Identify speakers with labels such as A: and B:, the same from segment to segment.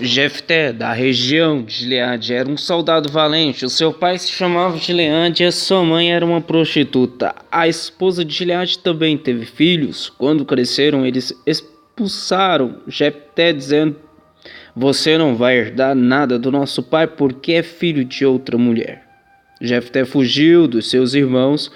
A: Jefté, da região de Gileade, era um soldado valente. O seu pai se chamava Gileade e a sua mãe era uma prostituta. A esposa de Gileade também teve filhos. Quando cresceram, eles expulsaram Jefté, dizendo: Você não vai herdar nada do nosso pai porque é filho de outra mulher. Jefté fugiu dos seus irmãos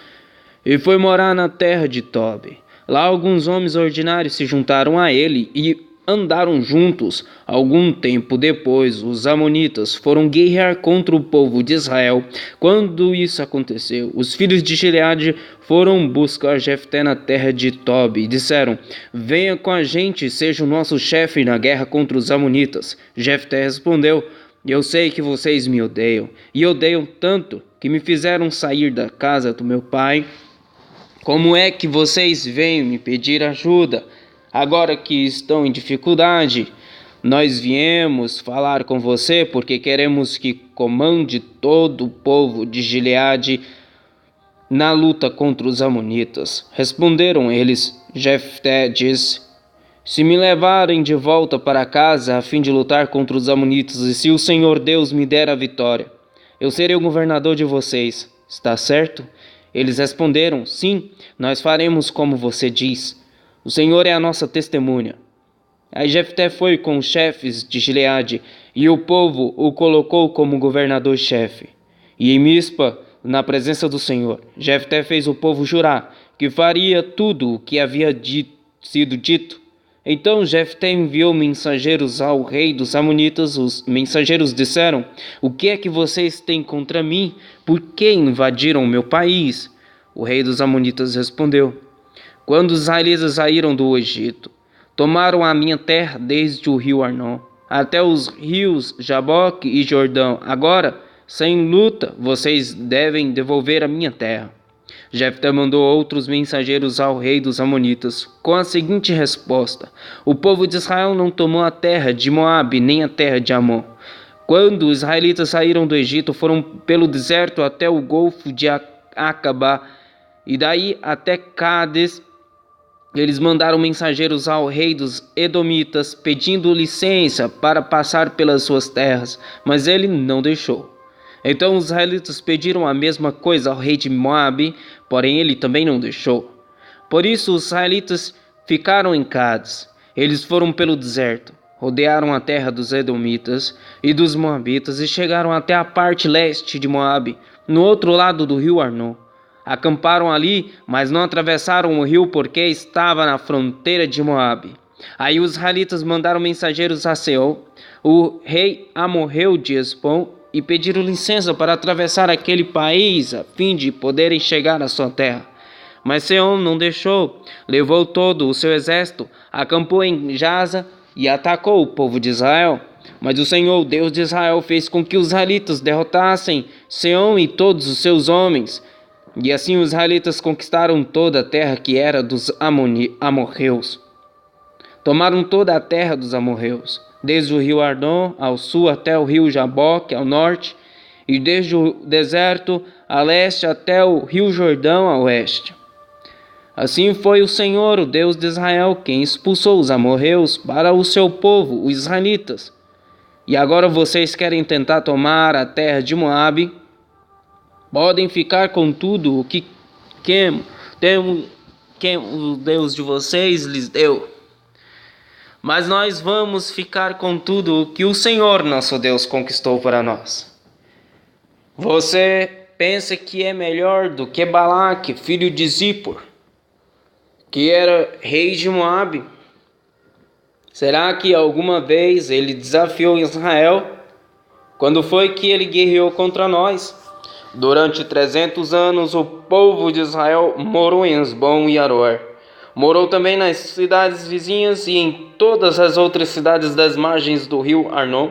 A: e foi morar na terra de Tobi. Lá alguns homens ordinários se juntaram a ele e andaram juntos. Algum tempo depois, os amonitas foram guerrear contra o povo de Israel. Quando isso aconteceu, os filhos de Gileade foram buscar Jefté na terra de Tobi e disseram: Venha com a gente, seja o nosso chefe na guerra contra os amonitas. Jefté respondeu: Eu sei que vocês me odeiam, e odeiam tanto que me fizeram sair da casa do meu pai. Como é que vocês vêm me pedir ajuda? Agora que estão em dificuldade, nós viemos falar com você porque queremos que comande todo o povo de Gileade na luta contra os amonitas. Responderam eles. Jefté disse: Se me levarem de volta para casa a fim de lutar contra os amonitas, e se o Senhor Deus me der a vitória, eu serei o governador de vocês. Está certo? Eles responderam: Sim, nós faremos como você diz. O Senhor é a nossa testemunha. Aí Jefté foi com os chefes de Gileade, e o povo o colocou como governador-chefe. E em Mispa, na presença do Senhor, Jefté fez o povo jurar que faria tudo o que havia sido dito. Então Jefté enviou mensageiros ao rei dos amonitas. Os mensageiros disseram: O que é que vocês têm contra mim? Por que invadiram o meu país? O rei dos amonitas respondeu: Quando os israelitas saíram do Egito, tomaram a minha terra desde o rio Arnon até os rios Jaboque e Jordão. Agora, sem luta, vocês devem devolver a minha terra. Jefté mandou outros mensageiros ao rei dos amonitas com a seguinte resposta: O povo de Israel não tomou a terra de Moabe nem a terra de Amon. Quando os israelitas saíram do Egito, foram pelo deserto até o golfo de Acabá e daí até Cádiz. Eles mandaram mensageiros ao rei dos Edomitas pedindo licença para passar pelas suas terras, mas ele não deixou. Então os israelitas pediram a mesma coisa ao rei de Moabe, porém ele também não deixou. Por isso os israelitas ficaram em Cádiz. Eles foram pelo deserto, rodearam a terra dos Edomitas e dos Moabitas e chegaram até a parte leste de Moabe, no outro lado do rio Arnon. Acamparam ali, mas não atravessaram o rio porque estava na fronteira de Moabe. Aí os israelitas mandaram mensageiros a Seom, o rei amorreu de Hesbom, e pediram licença para atravessar aquele país a fim de poderem chegar à sua terra. Mas Seom não deixou, levou todo o seu exército, acampou em Jaza e atacou o povo de Israel. Mas o Senhor, Deus de Israel, fez com que os israelitas derrotassem Seom e todos os seus homens. E assim os israelitas conquistaram toda a terra que era dos amorreus. Tomaram toda a terra dos amorreus, desde o rio Arnon ao sul até o rio Jaboque ao norte, e desde o deserto a leste até o rio Jordão a oeste. Assim foi o Senhor, o Deus de Israel, quem expulsou os amorreus para o seu povo, os israelitas. E agora vocês querem tentar tomar a terra de Moabe? Podem ficar com tudo o que o Deus de vocês lhes deu. Mas nós vamos ficar com tudo o que o Senhor, nosso Deus, conquistou para nós. Você pensa que é melhor do que Balaque, filho de Zippor, que era rei de Moabe? Será que alguma vez ele desafiou Israel? Quando foi que ele guerreou contra nós? Durante 300 anos o povo de Israel morou em Hesbom e Aroer. Morou também nas cidades vizinhas e em todas as outras cidades das margens do rio Arnon.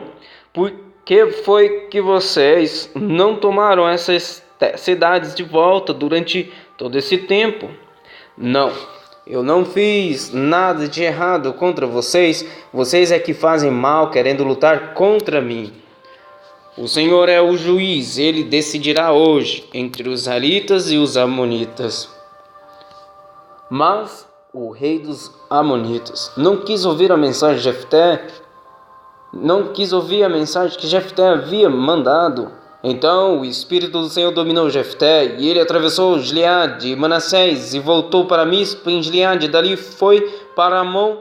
A: Por que foi que vocês não tomaram essas cidades de volta durante todo esse tempo? Não, eu não fiz nada de errado contra vocês. Vocês é que fazem mal querendo lutar contra mim. O Senhor é o juiz, ele decidirá hoje entre os israelitas e os amonitas. Mas o rei dos amonitas não quis ouvir a mensagem de Jefté, não quis ouvir a mensagem que Jefté havia mandado. Então o Espírito do Senhor dominou Jefté, e ele atravessou Gileade e Manassés, e voltou para Mispa em Gileade. Dali foi para Amon,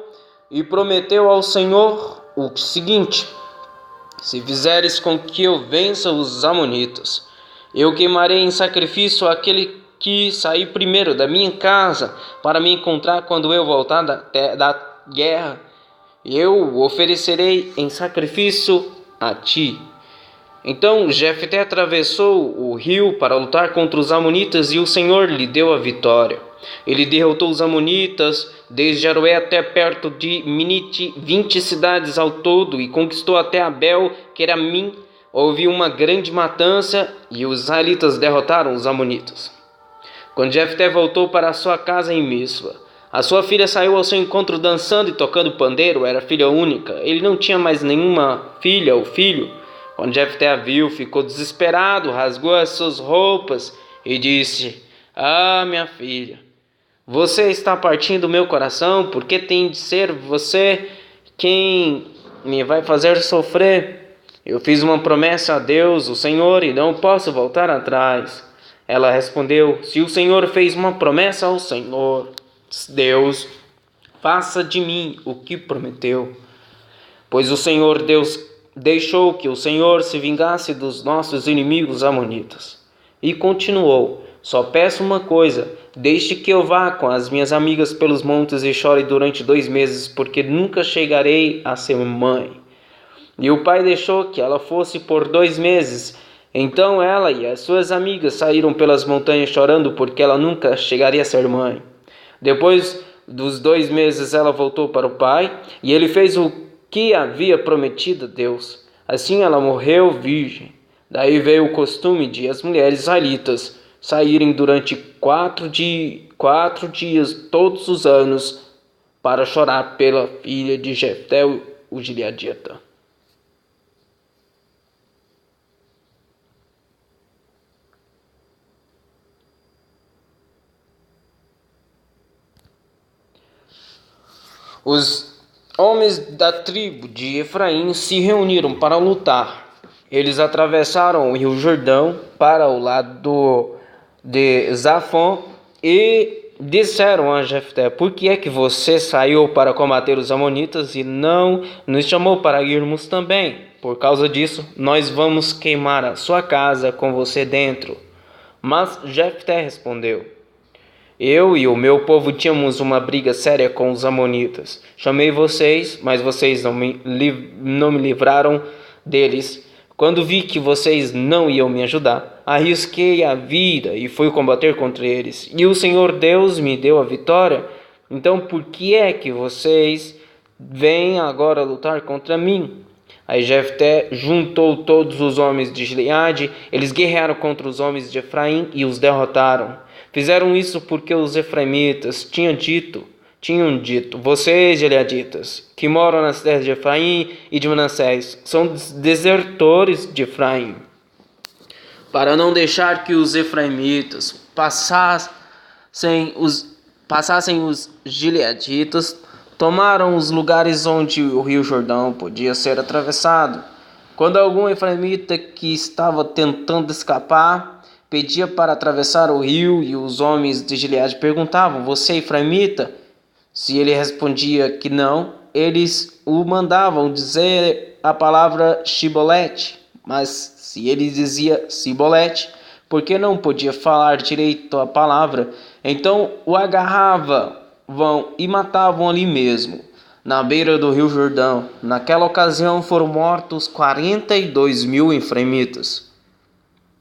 A: e prometeu ao Senhor o seguinte: se fizeres com que eu vença os amonitas, eu queimarei em sacrifício aquele que sair primeiro da minha casa para me encontrar quando eu voltar da guerra. Eu o oferecerei em sacrifício a ti. Então Jefté atravessou o rio para lutar contra os amonitas, e o Senhor lhe deu a vitória. Ele derrotou os amonitas desde Aroé até perto de Minite, 20 cidades ao todo, e conquistou até Abel Queramim. Houve uma grande matança, e os israelitas derrotaram os amonitas. Quando Jefté voltou para sua casa em Mispa, a sua filha saiu ao seu encontro dançando e tocando pandeiro. Era filha única, ele não tinha mais nenhuma filha ou filho. Quando Jefté a viu, ficou desesperado, rasgou as suas roupas e disse: ah, minha filha, você está partindo o meu coração, porque tem de ser você quem me vai fazer sofrer. Eu fiz uma promessa a Deus, o Senhor, e não posso voltar atrás. Ela respondeu: se o Senhor fez uma promessa ao Senhor, Deus, faça de mim o que prometeu. Pois o Senhor Deus deixou que o Senhor se vingasse dos nossos inimigos amonitas. E continuou: só peço uma coisa, deixe que eu vá com as minhas amigas pelos montes e chore durante 2 meses, porque nunca chegarei a ser mãe. E o pai deixou que ela fosse por 2 meses. Então ela e as suas amigas saíram pelas montanhas chorando, porque ela nunca chegaria a ser mãe. Depois dos 2 meses ela voltou para o pai, e ele fez o que havia prometido a Deus. Assim ela morreu virgem. Daí veio o costume de as mulheres israelitas saírem durante 4 dias todos os anos para chorar pela filha de Jefté, o gileadita. Os homens da tribo de Efraim se reuniram para lutar. Eles atravessaram o rio Jordão para o lado de Zafon e disseram a Jefté: por que é que você saiu para combater os amonitas e não nos chamou para irmos também? Por causa disso, nós vamos queimar a sua casa com você dentro. Mas Jefté respondeu: eu e o meu povo tínhamos uma briga séria com os amonitas. Chamei vocês, mas vocês não me livraram deles. Quando vi que vocês não iam me ajudar, arrisquei a vida e fui combater contra eles. E o Senhor Deus me deu a vitória. Então por que é que vocês vêm agora lutar contra mim? Aí Jefté juntou todos os homens de Gileade. Eles guerrearam contra os homens de Efraim e os derrotaram. Fizeram isso porque os efraimitas tinham dito: vocês, gileaditas, que moram nas terras de Efraim e de Manassés, são desertores de Efraim. Para não deixar que os efraimitas passassem os gileaditas, tomaram os lugares onde o rio Jordão podia ser atravessado. Quando algum efraimita que estava tentando escapar pedia para atravessar o rio, e os homens de Gileade perguntavam: você é efraimita? Se ele respondia que não, eles o mandavam dizer a palavra Shibolete. Mas se ele dizia Sibolete, porque não podia falar direito a palavra, então o agarravam e matavam ali mesmo, na beira do rio Jordão. Naquela ocasião foram mortos 42.000 efraimitas.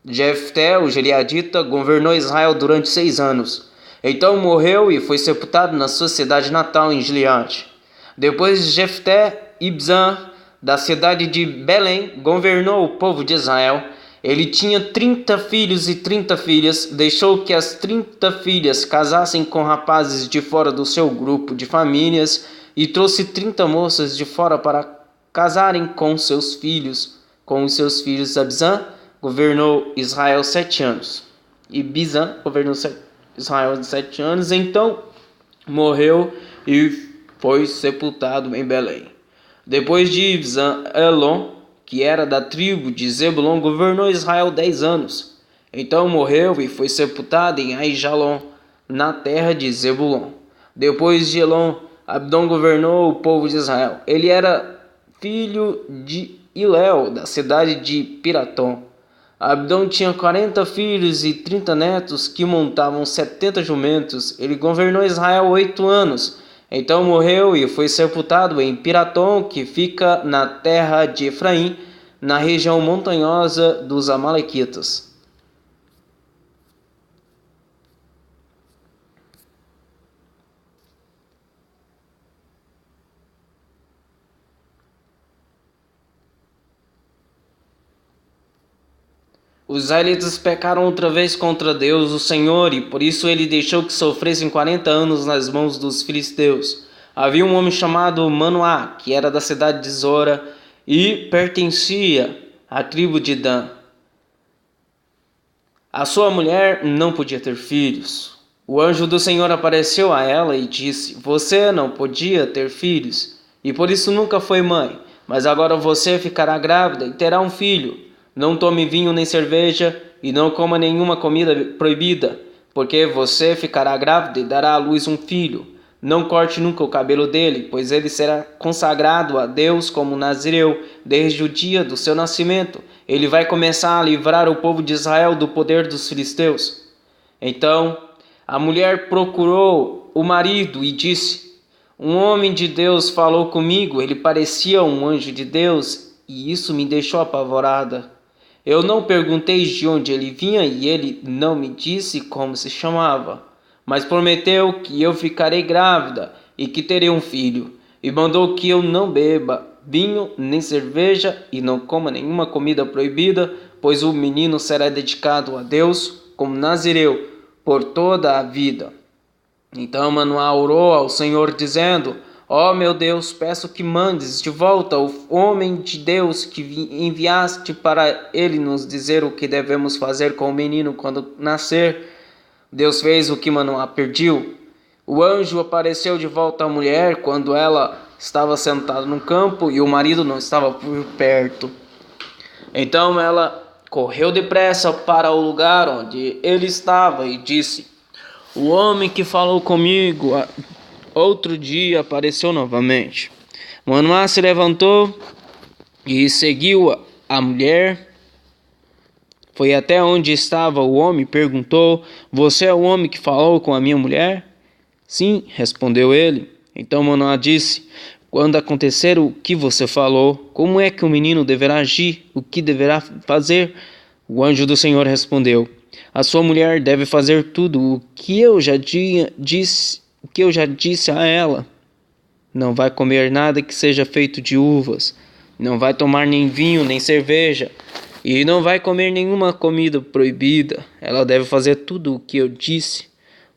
A: Jefté, o gileadita, governou Israel durante 6 anos. Então morreu e foi sepultado na sua cidade natal em Gileade. Depois Jefté, Ibzan, da cidade de Belém, governou o povo de Israel. Ele tinha 30 filhos e 30 filhas. Deixou que as 30 filhas casassem com rapazes de fora do seu grupo de famílias, e trouxe 30 moças de fora para casarem com os seus filhos. Abzan governou Israel 7 anos. E Bizan governou Israel 7 anos. Então morreu e foi sepultado em Belém. Depois de Ibzan, Elon, que era da tribo de Zebulon, governou Israel 10 anos. Então morreu e foi sepultado em Aijalon, na terra de Zebulon. Depois de Elon, Abdon governou o povo de Israel. Ele era filho de Hilel, da cidade de Piratom. Abdon tinha 40 filhos e 30 netos que montavam 70 jumentos. Ele governou Israel 8 anos. Então morreu e foi sepultado em Piratom, que fica na terra de Efraim, na região montanhosa dos Amalequitas. Os israelitas pecaram outra vez contra Deus, o Senhor, e por isso ele deixou que sofressem 40 anos nas mãos dos filisteus. Havia um homem chamado Manoá, que era da cidade de Zora e pertencia à tribo de Dan. A sua mulher não podia ter filhos. O anjo do Senhor apareceu a ela e disse: Você não podia ter filhos, e por isso nunca foi mãe, mas agora você ficará grávida e terá um filho. Não tome vinho nem cerveja, e não coma nenhuma comida proibida, porque você ficará grávida e dará à luz um filho. Não corte nunca o cabelo dele, pois ele será consagrado a Deus como nazireu desde o dia do seu nascimento. Ele vai começar a livrar o povo de Israel do poder dos filisteus. Então a mulher procurou o marido e disse: Um homem de Deus falou comigo, ele parecia um anjo de Deus, e isso me deixou apavorada. Eu não perguntei de onde ele vinha e ele não me disse como se chamava, mas prometeu que eu ficarei grávida e que terei um filho, e mandou que eu não beba vinho nem cerveja e não coma nenhuma comida proibida, pois o menino será dedicado a Deus como nazireu por toda a vida. Então Manoá orou ao Senhor dizendo: Ó meu Deus, peço que mandes de volta o homem de Deus que enviaste para ele nos dizer o que devemos fazer com o menino quando nascer. Deus fez o que Manoá pediu. O anjo apareceu de volta à mulher quando ela estava sentada no campo e o marido não estava por perto. Então ela correu depressa para o lugar onde ele estava e disse: O homem que falou comigo outro dia apareceu novamente. Manoá se levantou e seguiu a mulher. Foi até onde estava o homem e perguntou: Você é o homem que falou com a minha mulher? Sim, respondeu ele. Então Manoá disse: Quando acontecer o que você falou, como é que o menino deverá agir? O que deverá fazer? O anjo do Senhor respondeu: A sua mulher deve fazer tudo o que eu já disse a ela. Não vai comer nada que seja feito de uvas, não vai tomar nem vinho nem cerveja, e não vai comer nenhuma comida proibida. Ela deve fazer tudo o que eu disse.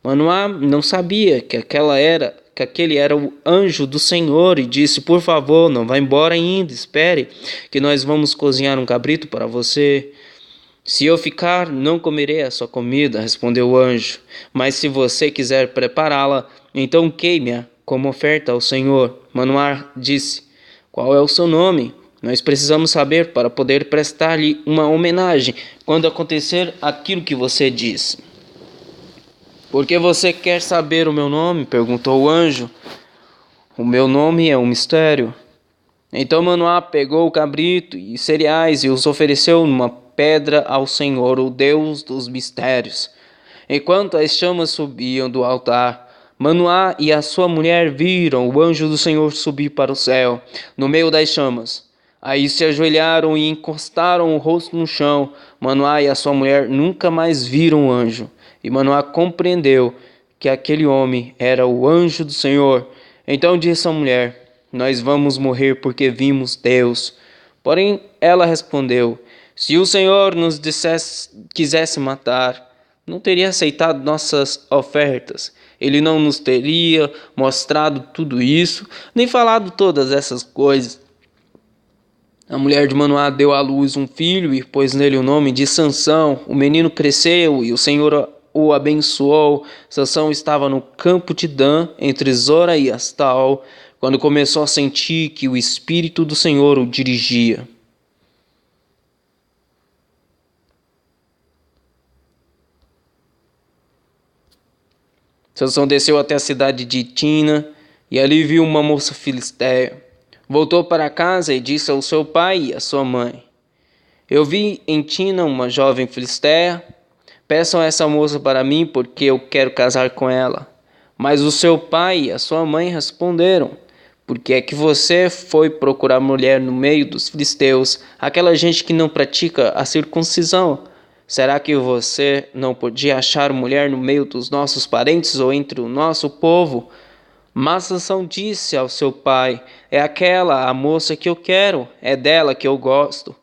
A: Manoá não sabia que aquele era o anjo do Senhor e disse: Por favor, não vá embora ainda, espere, que nós vamos cozinhar um cabrito para você. Se eu ficar, não comerei a sua comida, respondeu o anjo. Mas se você quiser prepará-la, então queime-a como oferta ao Senhor. Manoá disse: Qual é o seu nome? Nós precisamos saber para poder prestar-lhe uma homenagem quando acontecer aquilo que você disse. Por que você quer saber o meu nome? Perguntou o anjo. O meu nome é um mistério. Então Manoá pegou o cabrito e cereais e os ofereceu numa pedra ao Senhor, o Deus dos mistérios. Enquanto as chamas subiam do altar, Manoá e a sua mulher viram o anjo do Senhor subir para o céu, no meio das chamas. Aí se ajoelharam e encostaram o rosto no chão. Manoá e a sua mulher nunca mais viram o anjo. E Manoá compreendeu que aquele homem era o anjo do Senhor. Então disse a mulher: Nós vamos morrer porque vimos Deus. Porém ela respondeu: Se o Senhor nos quisesse matar, não teria aceitado nossas ofertas. Ele não nos teria mostrado tudo isso, nem falado todas essas coisas. A mulher de Manoá deu à luz um filho e pôs nele o nome de Sansão. O menino cresceu e o Senhor o abençoou. Sansão estava no campo de Dan, entre Zora e Astal. quando começou a sentir que o Espírito do Senhor o dirigia. Sansão desceu até a cidade de Tina e ali viu uma moça filisteia. Voltou para casa e disse ao seu pai e à sua mãe: Eu vi em Tina uma jovem filisteia. Peçam essa moça para mim, porque eu quero casar com ela. Mas o seu pai e a sua mãe responderam: Por que é que você foi procurar mulher no meio dos filisteus, aquela gente que não pratica a circuncisão? Será que você não podia achar mulher no meio dos nossos parentes ou entre o nosso povo? Mas Sansão disse ao seu pai: É aquela a moça que eu quero, é dela que eu gosto.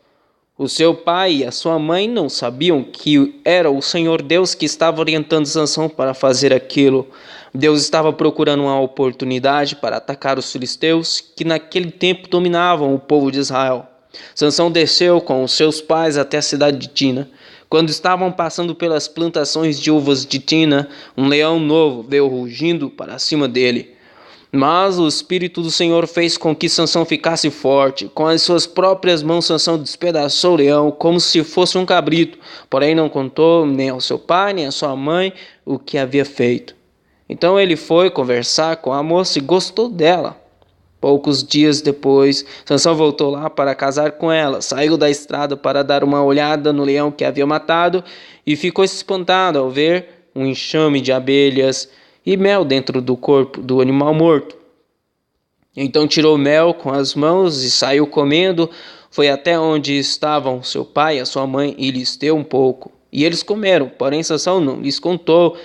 A: O seu pai e a sua mãe não sabiam que era o Senhor Deus que estava orientando Sansão para fazer aquilo. Deus estava procurando uma oportunidade para atacar os filisteus, que naquele tempo dominavam o povo de Israel. Sansão desceu com os seus pais até a cidade de Tina. Quando estavam passando pelas plantações de uvas de Tina, um leão novo veio rugindo para cima dele. Mas o Espírito do Senhor fez com que Sansão ficasse forte. Com as suas próprias mãos, Sansão despedaçou o leão como se fosse um cabrito. Porém, não contou nem ao seu pai, nem à sua mãe o que havia feito. Então ele foi conversar com a moça e gostou dela. Poucos dias depois, Sansão voltou lá para casar com ela. Saiu da estrada para dar uma olhada no leão que havia matado e ficou espantado ao ver um enxame de abelhas e mel dentro do corpo do animal morto. Então tirou mel com as mãos e saiu comendo. Foi até onde estavam seu pai e a sua mãe e lhes deu um pouco. E eles comeram, porém Sansão não lhes contou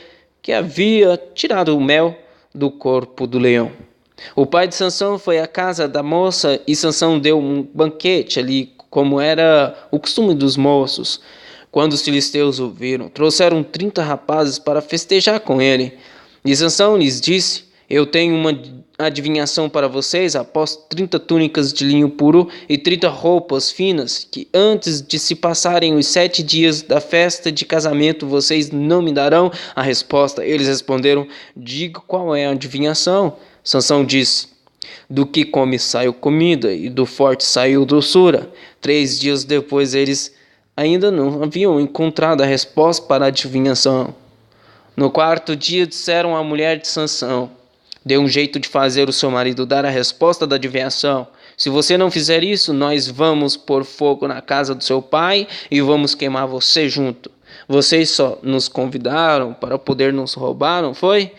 A: que havia tirado o mel do corpo do leão. O pai de Sansão foi à casa da moça e Sansão deu um banquete ali, como era o costume dos moços. Quando os filisteus o viram, trouxeram 30 rapazes para festejar com ele. E Sansão lhes disse: Eu tenho uma adivinhação para vocês. Após 30 túnicas de linho puro e 30 roupas finas, que antes de se passarem os 7 dias da festa de casamento, vocês não me darão a resposta. Eles responderam: Diga qual é a adivinhação. Sansão disse: Do que come saiu comida, e do forte saiu doçura. 3 dias depois eles ainda não haviam encontrado a resposta para a adivinhação. No 4º dia disseram à mulher de Sansão: Dê um jeito de fazer o seu marido dar a resposta da adivinhação. Se você não fizer isso, nós vamos pôr fogo na casa do seu pai e vamos queimar você junto. Vocês só nos convidaram para poder nos roubar, não foi?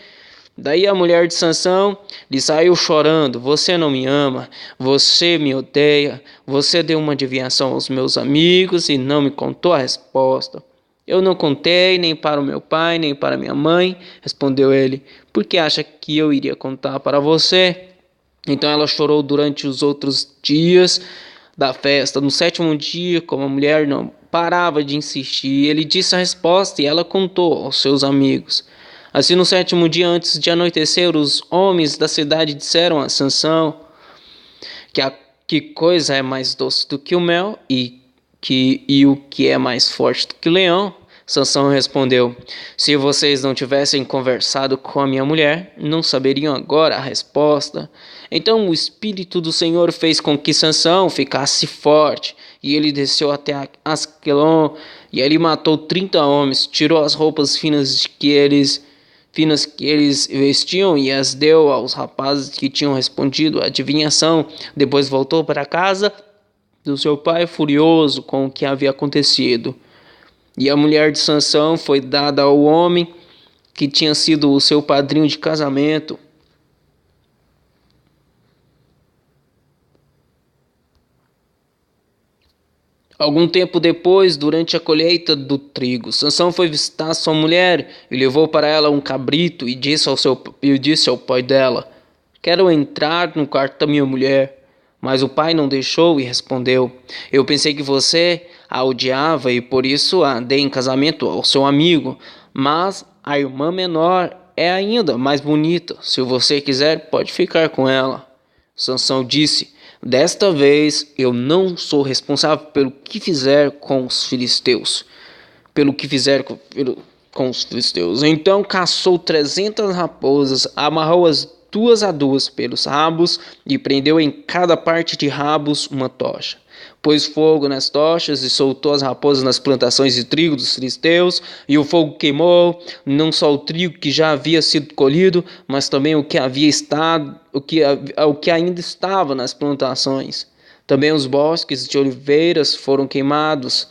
A: Daí a mulher de Sansão lhe saiu chorando: Você não me ama, você me odeia, você deu uma adivinhação aos meus amigos e não me contou a resposta. Eu não contei nem para o meu pai, nem para minha mãe, respondeu ele. Por que acha que eu iria contar para você? Então ela chorou durante os outros dias da festa. No 7º dia, como a mulher não parava de insistir, ele disse a resposta e ela contou aos seus amigos. Assim, no 7º dia, antes de anoitecer, os homens da cidade disseram a Sansão que coisa é mais doce do que o mel e o que é mais forte do que o leão. Sansão respondeu: Se vocês não tivessem conversado com a minha mulher, não saberiam agora a resposta. Então o Espírito do Senhor fez com que Sansão ficasse forte, e ele desceu até Asquelon, e ali matou 30 homens, tirou as roupas finas que eles vestiam e as deu aos rapazes que tinham respondido a adivinhação. Depois voltou para a casa do seu pai furioso com o que havia acontecido. E a mulher de Sansão foi dada ao homem que tinha sido o seu padrinho de casamento. Algum tempo depois, durante a colheita do trigo, Sansão foi visitar sua mulher e levou para ela um cabrito e disse ao pai dela: Quero entrar no quarto da minha mulher. Mas o pai não deixou e respondeu: Eu pensei que você a odiava e por isso a dei em casamento ao seu amigo. Mas a irmã menor é ainda mais bonita. Se você quiser, pode ficar com ela. Sansão disse: Desta vez eu não sou responsável pelo que fizer com os filisteus. com os filisteus. Então caçou 300 raposas, amarrou-as duas a duas pelos rabos e prendeu em cada parte de rabos uma tocha. Pôs fogo nas tochas e soltou as raposas nas plantações de trigo dos filisteus, e o fogo queimou não só o trigo que já havia sido colhido, mas também o que havia estado, o que ainda estava nas plantações. Também os bosques de oliveiras foram queimados.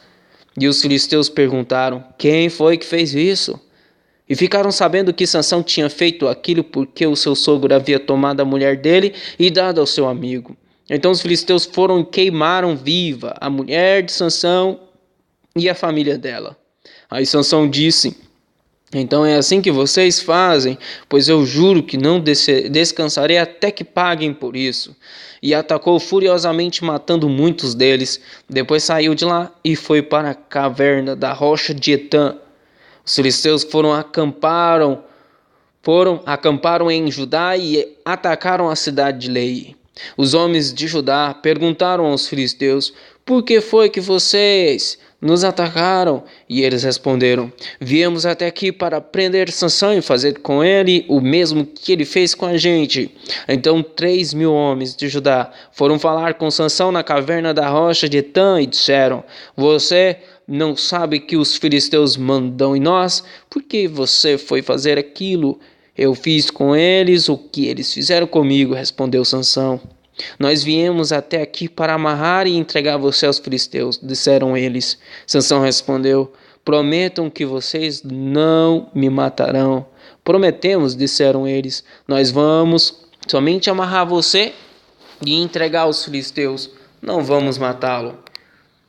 A: E os filisteus perguntaram: quem foi que fez isso? E ficaram sabendo que Sansão tinha feito aquilo porque o seu sogro havia tomado a mulher dele e dado ao seu amigo. Então os filisteus foram e queimaram viva a mulher de Sansão e a família dela. Aí Sansão disse: então é assim que vocês fazem, pois eu juro que não descansarei até que paguem por isso. E atacou furiosamente, matando muitos deles. Depois saiu de lá e foi para a caverna da rocha de Etã. Os filisteus acamparam em Judá e atacaram a cidade de Lei. Os homens de Judá perguntaram aos filisteus: por que foi que vocês nos atacaram? E eles responderam: viemos até aqui para prender Sansão e fazer com ele o mesmo que ele fez com a gente. Então 3.000 homens de Judá foram falar com Sansão na caverna da rocha de Etã e disseram: você não sabe que os filisteus mandam em nós? Por que você foi fazer aquilo? Eu fiz com eles o que eles fizeram comigo, respondeu Sansão. Nós viemos até aqui para amarrar e entregar você aos filisteus, disseram eles. Sansão respondeu: prometam que vocês não me matarão. Prometemos, disseram eles. Nós vamos somente amarrar você e entregar aos filisteus. Não vamos matá-lo.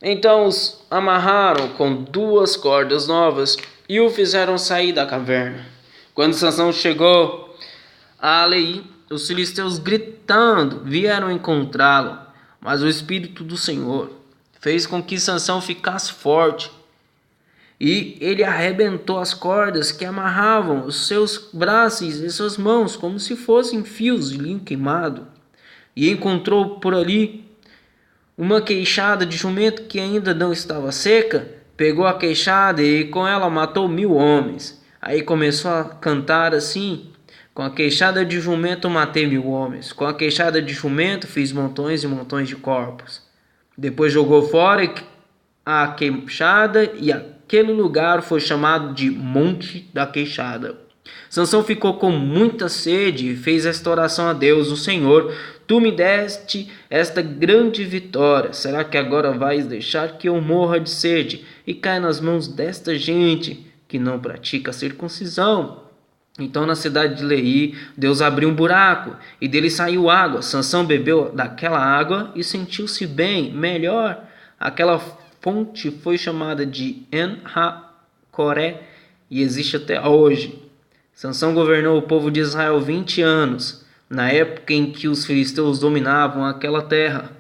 A: Então os amarraram com 2 cordas novas e o fizeram sair da caverna. Quando Sansão chegou a Lei, os filisteus gritando vieram encontrá-lo, mas o Espírito do Senhor fez com que Sansão ficasse forte, e ele arrebentou as cordas que amarravam os seus braços e suas mãos como se fossem fios de linho queimado, e encontrou por ali uma queixada de jumento que ainda não estava seca. Pegou a queixada e com ela matou 1.000 homens. Aí começou a cantar assim: com a queixada de jumento matei 1.000 homens, com a queixada de jumento fiz montões e montões de corpos. Depois jogou fora a queixada e aquele lugar foi chamado de Monte da Queixada. Sansão ficou com muita sede e fez esta oração a Deus: o Senhor, tu me deste esta grande vitória. Será que agora vais deixar que eu morra de sede e caia nas mãos desta gente que não pratica a circuncisão? Então na cidade de Lei, Deus abriu um buraco e dele saiu água. Sansão bebeu daquela água e sentiu-se bem, melhor. Aquela fonte foi chamada de En-Hacoré e existe até hoje. Sansão governou o povo de Israel 20 anos, na época em que os filisteus dominavam aquela terra.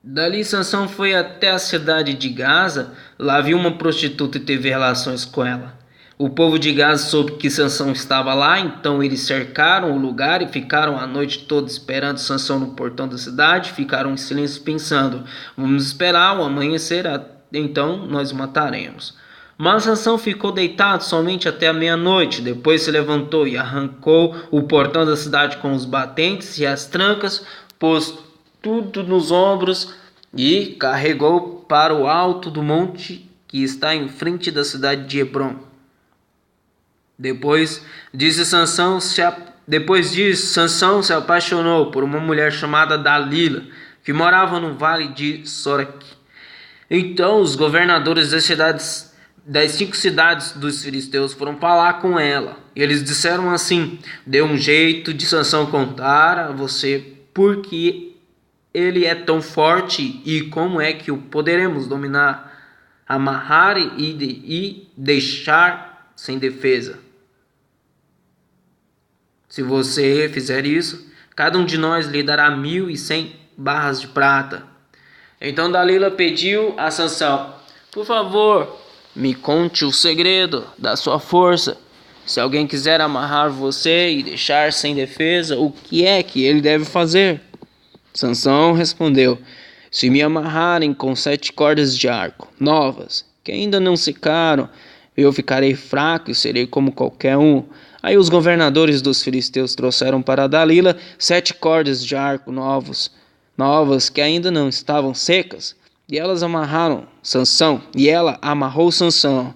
A: Dali Sansão foi até a cidade de Gaza. Lá viu uma prostituta e teve relações com ela. O povo de Gaza soube que Sansão estava lá, então eles cercaram o lugar e ficaram a noite toda esperando Sansão no portão da cidade. Ficaram em silêncio pensando: vamos esperar o amanhecer, então nós o mataremos. Mas Sansão ficou deitado somente até a meia-noite. Depois se levantou e arrancou o portão da cidade com os batentes e as trancas, pôs tudo nos ombros e carregou para o alto do monte que está em frente da cidade de Hebrom. Depois disso, Sansão se apaixonou por uma mulher chamada Dalila, que morava no vale de Sorek. Então os governadores das 5 cidades dos filisteus foram falar com ela. Eles disseram assim: dê um jeito de Sansão contar a você porque ele é tão forte e como é que o poderemos dominar, amarrar e deixar sem defesa. Se você fizer isso, cada um de nós lhe dará 1.100 barras de prata. Então Dalila pediu a Sansão: por favor, me conte o segredo da sua força. Se alguém quiser amarrar você e deixar sem defesa, o que é que ele deve fazer? Sansão respondeu: se me amarrarem com 7 cordas de arco novas, que ainda não secaram. Eu ficarei fraco e serei como qualquer um. Aí os governadores dos filisteus trouxeram para Dalila 7 cordas de arco novas que ainda não estavam secas, e elas amarraram Sansão, e ela amarrou Sansão.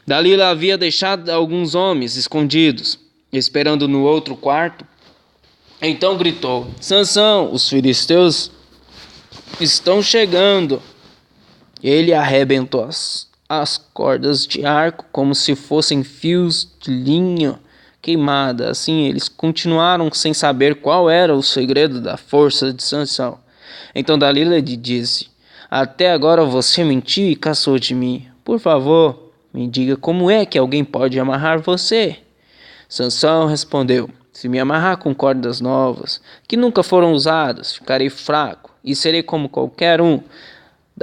A: Dalila havia deixado alguns homens escondidos, esperando no outro quarto. Então gritou: Sansão, os filisteus estão chegando. Ele arrebentou as cordas de arco como se fossem fios de linha queimada. Assim eles continuaram sem saber qual era o segredo da força de Sansão. Então Dalila lhe disse: Até agora você mentiu e caçou de mim. Por favor, me diga como é que alguém pode amarrar você. Sansão respondeu: Se me amarrar com cordas novas, que nunca foram usadas, ficarei fraco e serei como qualquer um.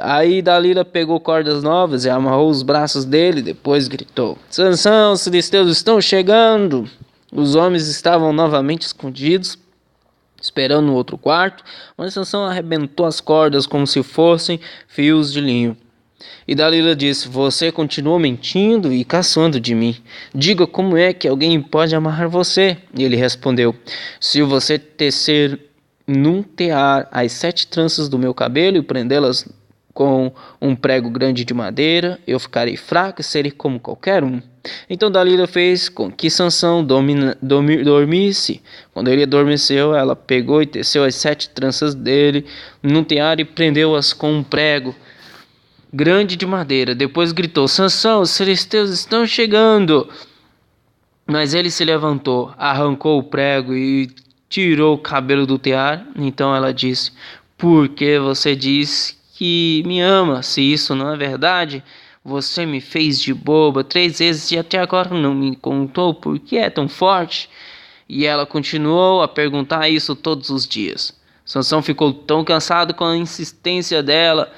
A: Aí Dalila pegou cordas novas e amarrou os braços dele, depois gritou: Sansão, os filisteus estão chegando! Os homens estavam novamente escondidos, esperando no outro quarto, mas Sansão arrebentou as cordas como se fossem fios de linho. E Dalila disse: Você continua mentindo e caçando de mim. Diga como é que alguém pode amarrar você. E ele respondeu: Se você tecer num tear as 7 tranças do meu cabelo e prendê-las com um prego grande de madeira, eu ficarei fraco e serei como qualquer um. Então Dalila fez com que Sansão dormisse. Quando ele adormeceu, ela pegou e teceu as 7 tranças dele num tear e prendeu-as com um prego grande de madeira. Depois gritou: Sansão, os filisteus estão chegando! Mas ele se levantou, arrancou o prego e tirou o cabelo do tear. Então ela disse: Por que você disse que me ama? Se isso não é verdade, você me fez de boba 3 vezes e até agora não me contou por que é tão forte. E ela continuou a perguntar isso todos os dias. Sansão ficou tão cansado com a insistência dela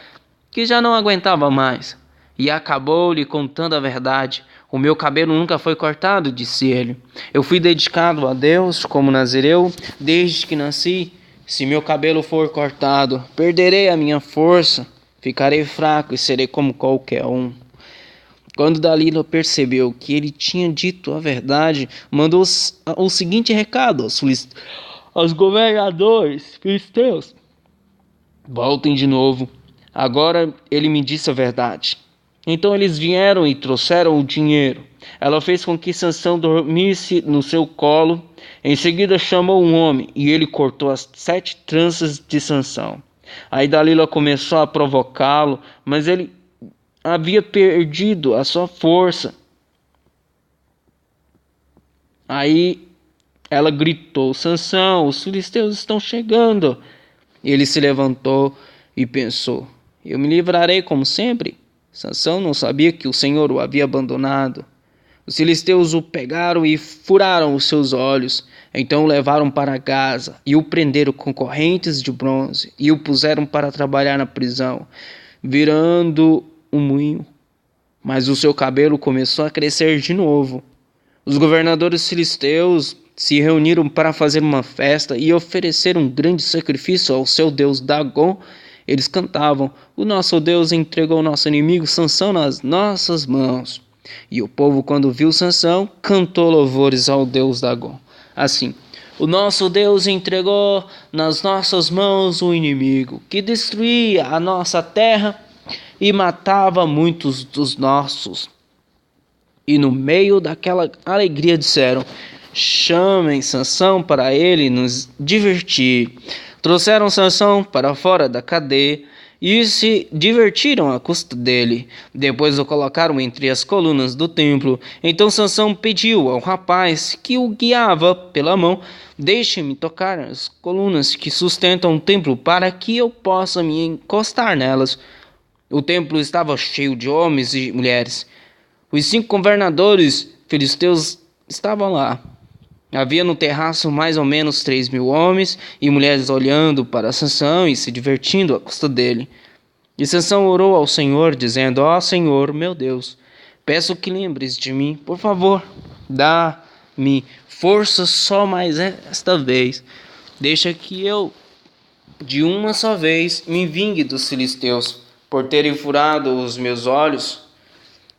A: que já não aguentava mais, e acabou lhe contando a verdade. O meu cabelo nunca foi cortado, disse ele. Eu fui dedicado a Deus como nazireu desde que nasci. Se meu cabelo for cortado, perderei a minha força, ficarei fraco e serei como qualquer um. Quando Dalila percebeu que ele tinha dito a verdade, mandou o seguinte recado aos governadores filisteus: Voltem de novo. Agora ele me disse a verdade. Então eles vieram e trouxeram o dinheiro. Ela fez com que Sansão dormisse no seu colo. Em seguida chamou um homem e ele cortou as 7 tranças de Sansão. Aí Dalila começou a provocá-lo, mas ele havia perdido a sua força. Aí ela gritou: Sansão, os filisteus estão chegando. Ele se levantou e pensou: Eu me livrarei como sempre. Sansão não sabia que o Senhor o havia abandonado. Os filisteus o pegaram e furaram os seus olhos. Então o levaram para Gaza e o prenderam com correntes de bronze e o puseram para trabalhar na prisão, virando um moinho. Mas o seu cabelo começou a crescer de novo. Os governadores filisteus se reuniram para fazer uma festa e oferecer um grande sacrifício ao seu deus Dagom. Eles cantavam: O nosso Deus entregou o nosso inimigo Sansão nas nossas mãos. E o povo, quando viu Sansão, cantou louvores ao deus Dagom. Assim: O nosso Deus entregou nas nossas mãos o inimigo, que destruía a nossa terra e matava muitos dos nossos. E no meio daquela alegria disseram: Chamem Sansão para ele nos divertir. Trouxeram Sansão para fora da cadeia e se divertiram à custa dele. Depois o colocaram entre as colunas do templo. Então Sansão pediu ao rapaz que o guiava pela mão: Deixe-me tocar as colunas que sustentam o templo para que eu possa me encostar nelas. O templo estava cheio de homens e mulheres. Os 5 governadores filisteus estavam lá. Havia no terraço mais ou menos 3.000 homens e mulheres olhando para Sansão e se divertindo à custa dele. E Sansão orou ao Senhor, dizendo: Ó Senhor, meu Deus, peço que lembres de mim, por favor, dá-me força só mais esta vez. Deixa que eu, de uma só vez, me vingue dos filisteus. por terem furado os meus olhos.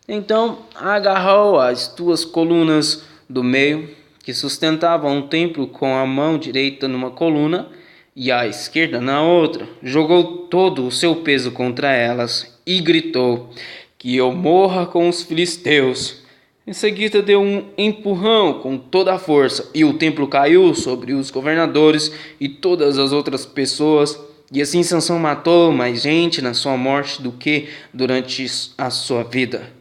A: Então agarrou as duas colunas do meio, que sustentavam o templo, com a mão direita numa coluna e a esquerda na outra, jogou todo o seu peso contra elas e gritou: que eu morra com os filisteus. Em seguida deu um empurrão com toda a força, e o templo caiu sobre os governadores e todas as outras pessoas. E assim Sansão matou mais gente na sua morte do que durante a sua vida.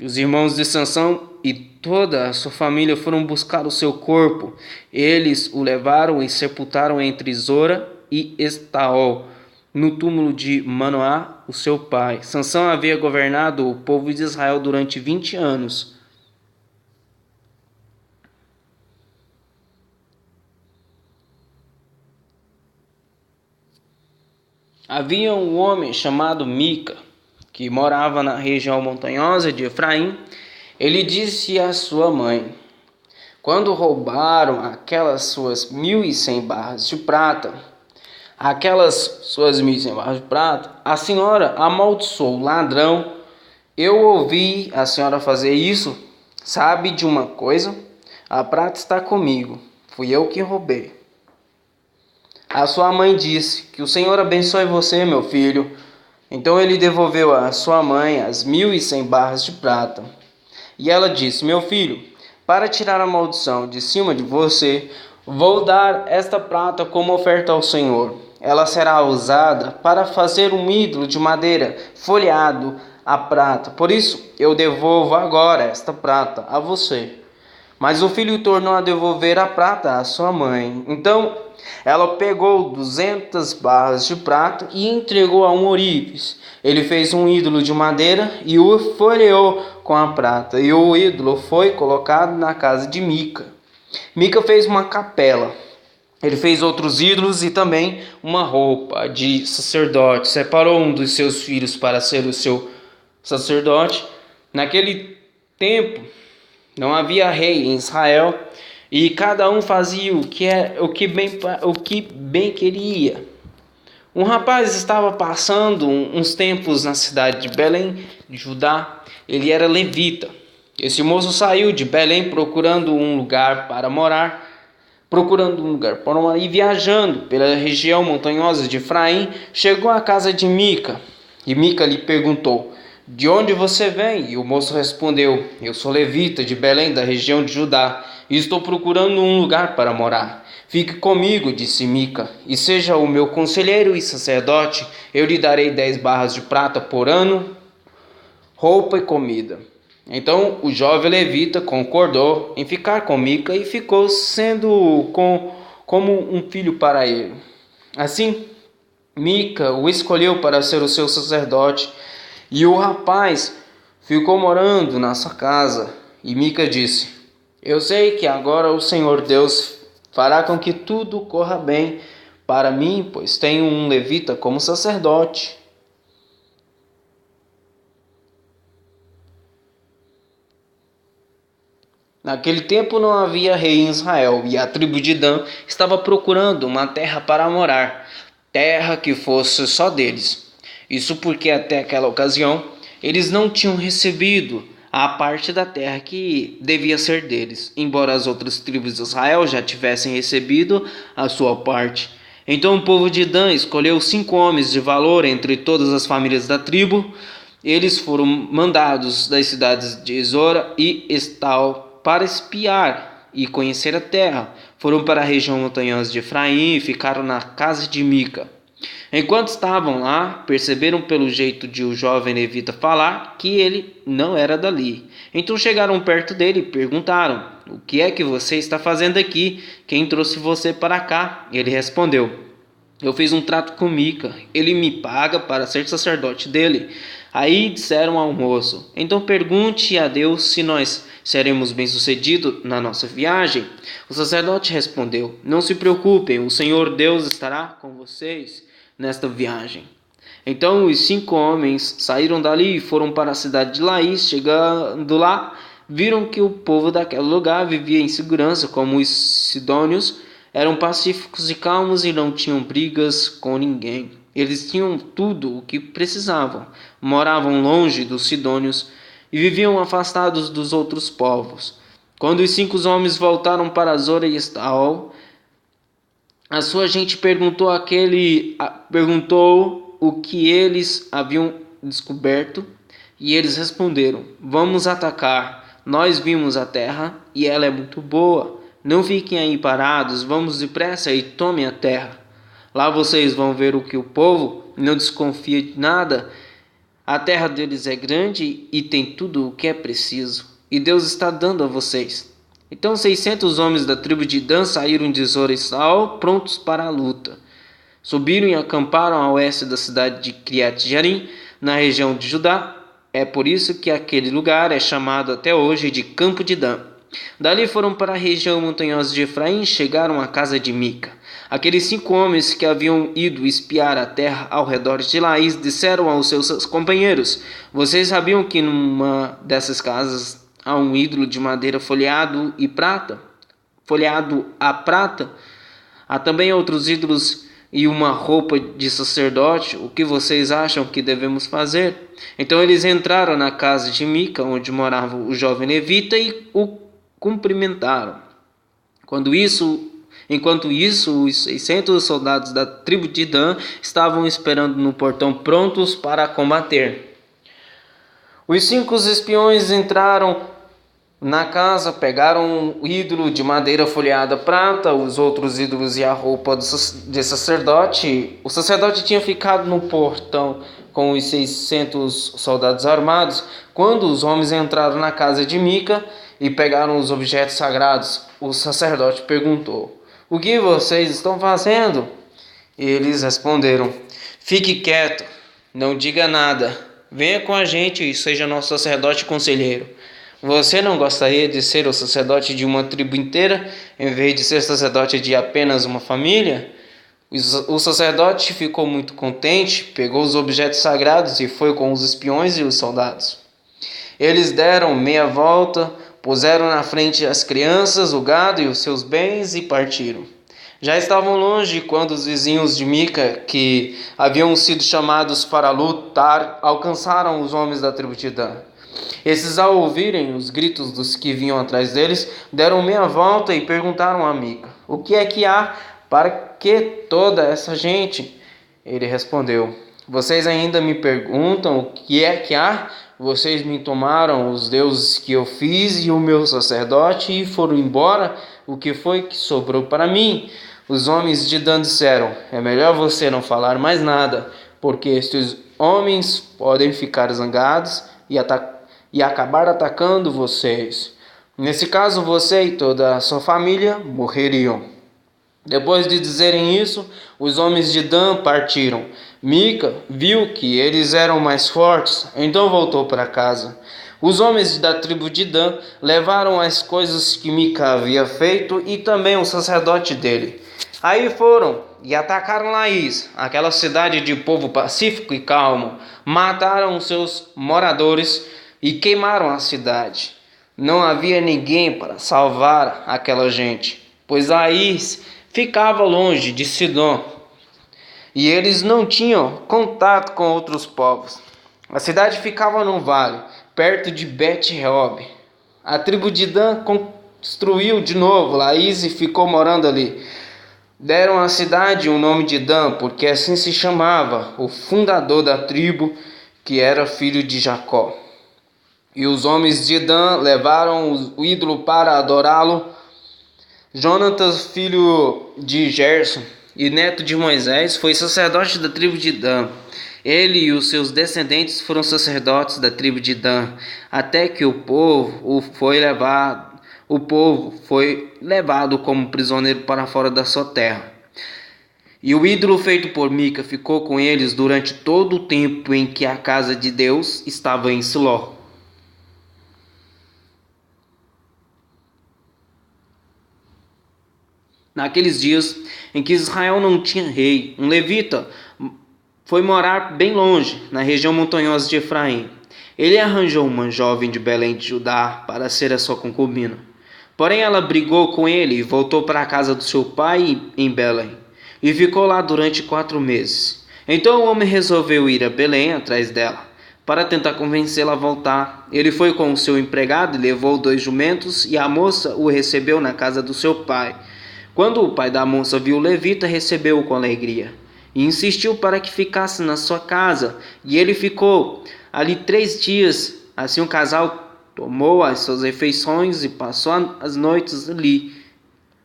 A: Os irmãos de Sansão e toda a sua família foram buscar o seu corpo. Eles o levaram e sepultaram entre Zora e Estaol, no túmulo de Manoá, o seu pai. Sansão havia governado o povo de Israel durante 20 anos. Havia um homem chamado Mica, que morava na região montanhosa de Efraim. Ele disse à sua mãe: quando roubaram aquelas suas 1.100 barras de prata, a senhora amaldiçoou o ladrão. Eu ouvi a senhora fazer isso. Sabe de uma coisa? A prata está comigo. Fui eu que roubei. A sua mãe disse: que o Senhor abençoe você, meu filho. Então ele devolveu à sua mãe as 1.100 barras de prata. E ela disse: meu filho, para tirar a maldição de cima de você, vou dar esta prata como oferta ao Senhor. Ela será usada para fazer um ídolo de madeira folheado a prata. Por isso eu devolvo agora esta prata a você. Mas o filho tornou a devolver a prata à sua mãe. Então ela pegou 200 barras de prata e entregou a um ourives. Ele fez um ídolo de madeira e o folheou com a prata. E o ídolo foi colocado na casa de Mica. Mica fez uma capela. Ele fez outros ídolos e também uma roupa de sacerdote. Separou um dos seus filhos para ser o seu sacerdote. Naquele tempo não havia rei em Israel, e cada um fazia o que bem queria. Um rapaz estava passando uns tempos na cidade de Belém, de Judá. Ele era levita. Esse moço saiu de Belém procurando um lugar para morar, e viajando pela região montanhosa de Efraim, chegou à casa de Mica. E Mica lhe perguntou: de onde você vem? E o moço respondeu: eu sou levita de Belém, da região de Judá, e estou procurando um lugar para morar. Fique comigo, disse Mica, e seja o meu conselheiro e sacerdote. Eu lhe darei 10 barras de prata por ano, roupa e comida. Então o jovem levita concordou em ficar com Mica e ficou sendo como um filho para ele. Assim, Mica o escolheu para ser o seu sacerdote, e o rapaz ficou morando na sua casa. E Mica disse: eu sei que agora o Senhor Deus fará com que tudo corra bem para mim, pois tenho um levita como sacerdote. Naquele tempo não havia rei em Israel, e a tribo de Dan estava procurando uma terra para morar, terra que fosse só deles. Isso porque até aquela ocasião eles não tinham recebido a parte da terra que devia ser deles, embora as outras tribos de Israel já tivessem recebido a sua parte. Então o povo de Dan escolheu 5 homens de valor entre todas as famílias da tribo. Eles foram mandados das cidades de Zora e Estaol para espiar e conhecer a terra. Foram para a região montanhosa de Efraim e ficaram na casa de Mica. Enquanto estavam lá, perceberam pelo jeito de o jovem levita falar que ele não era dali. Então chegaram perto dele e perguntaram: o que é que você está fazendo aqui? Quem trouxe você para cá? Ele respondeu: eu fiz um trato com Mica, ele me paga para ser sacerdote dele. Aí disseram ao moço: então pergunte a Deus se nós seremos bem-sucedidos na nossa viagem. O sacerdote respondeu: não se preocupem, o Senhor Deus estará com vocês nesta viagem. Então os 5 homens saíram dali e foram para a cidade de Laís. Chegando lá, viram que o povo daquele lugar vivia em segurança, como os sidônios eram pacíficos e calmos e não tinham brigas com ninguém. Eles tinham tudo o que precisavam, moravam longe dos sidônios e viviam afastados dos outros povos. Quando os 5 homens voltaram para Zora e Estaol, a sua gente perguntou o que eles haviam descoberto, e eles responderam: Vamos atacar. Nós vimos a terra e ela é muito boa. Não fiquem aí parados, vamos depressa e tomem a terra. Lá vocês vão ver o que o povo não desconfia de nada. A terra deles é grande e tem tudo o que é preciso, e Deus está dando a vocês. Então 600 homens da tribo de Dan saíram de Zora e Estaol prontos para a luta. Subiram e acamparam a oeste da cidade de Criat Jearim, na região de Judá. É por isso que aquele lugar é chamado até hoje de Campo de Dan. Dali foram para a região montanhosa de Efraim e chegaram à casa de Mica. Aqueles 5 homens que haviam ido espiar a terra ao redor de Laís disseram aos seus companheiros: Vocês sabiam que numa dessas casas há um ídolo de madeira folheado a prata? Há também outros ídolos e uma roupa de sacerdote. O que vocês acham que devemos fazer? Então eles entraram na casa de Mica, onde morava o jovem levita, e o cumprimentaram. Enquanto isso, os 600 soldados da tribo de Dan estavam esperando no portão prontos para combater. Os 5 espiões entraram na casa, pegaram o ídolo de madeira folheada prata, os outros ídolos e a roupa de sacerdote. O sacerdote tinha ficado no portão com os 600 soldados armados. Quando os homens entraram na casa de Mica e pegaram os objetos sagrados, o sacerdote perguntou: O que vocês estão fazendo? Eles responderam: Fique quieto, não diga nada. Venha com a gente e seja nosso sacerdote e conselheiro. Você não gostaria de ser o sacerdote de uma tribo inteira, em vez de ser sacerdote de apenas uma família? O sacerdote ficou muito contente, pegou os objetos sagrados e foi com os espiões e os soldados. Eles deram meia volta, puseram na frente as crianças, o gado e os seus bens e partiram. Já estavam longe quando os vizinhos de Mica, que haviam sido chamados para lutar, alcançaram os homens da tribo de Dan. Esses, ao ouvirem os gritos dos que vinham atrás deles, deram meia volta e perguntaram a Mica: O que é que há? Para que toda essa gente? Ele respondeu: Vocês ainda me perguntam o que é que há? Vocês me tomaram os deuses que eu fiz e o meu sacerdote e foram embora. O que foi que sobrou para mim? Os homens de Dan disseram: É melhor você não falar mais nada, porque estes homens podem ficar zangados e acabar atacando vocês. Nesse caso, você e toda a sua família morreriam. Depois de dizerem isso, os homens de Dan partiram. Mica viu que eles eram mais fortes, então voltou para casa. Os homens da tribo de Dan levaram as coisas que Mica havia feito e também o sacerdote dele. Aí foram e atacaram Laís, aquela cidade de povo pacífico e calmo. Mataram seus moradores e queimaram a cidade. Não havia ninguém para salvar aquela gente, pois Laís ficava longe de Sidom e eles não tinham contato com outros povos. A cidade ficava num vale, perto de Bet-Reob. A tribo de Dan construiu de novo Laís e ficou morando ali. Deram à cidade o nome de Dan, porque assim se chamava o fundador da tribo, que era filho de Jacó. E os homens de Dan levaram o ídolo para adorá-lo. Jonatas, filho de Gerson e neto de Moisés, foi sacerdote da tribo de Dan. Ele e os seus descendentes foram sacerdotes da tribo de Dan, até que o povo foi levado como prisioneiro para fora da sua terra. E o ídolo feito por Mica ficou com eles durante todo o tempo em que a casa de Deus estava em Siló. Naqueles dias em que Israel não tinha rei, um levita foi morar bem longe, na região montanhosa de Efraim. Ele arranjou uma jovem de Belém de Judá para ser a sua concubina. Porém ela brigou com ele e voltou para a casa do seu pai em Belém. E ficou lá durante 4 meses. Então o homem resolveu ir a Belém atrás dela, para tentar convencê-la a voltar. Ele foi com o seu empregado e levou 2 jumentos, e a moça o recebeu na casa do seu pai. Quando o pai da moça viu o levita, recebeu-o com alegria, e insistiu para que ficasse na sua casa, e ele ficou ali 3 dias. Assim o casal tomou as suas refeições e passou as noites ali.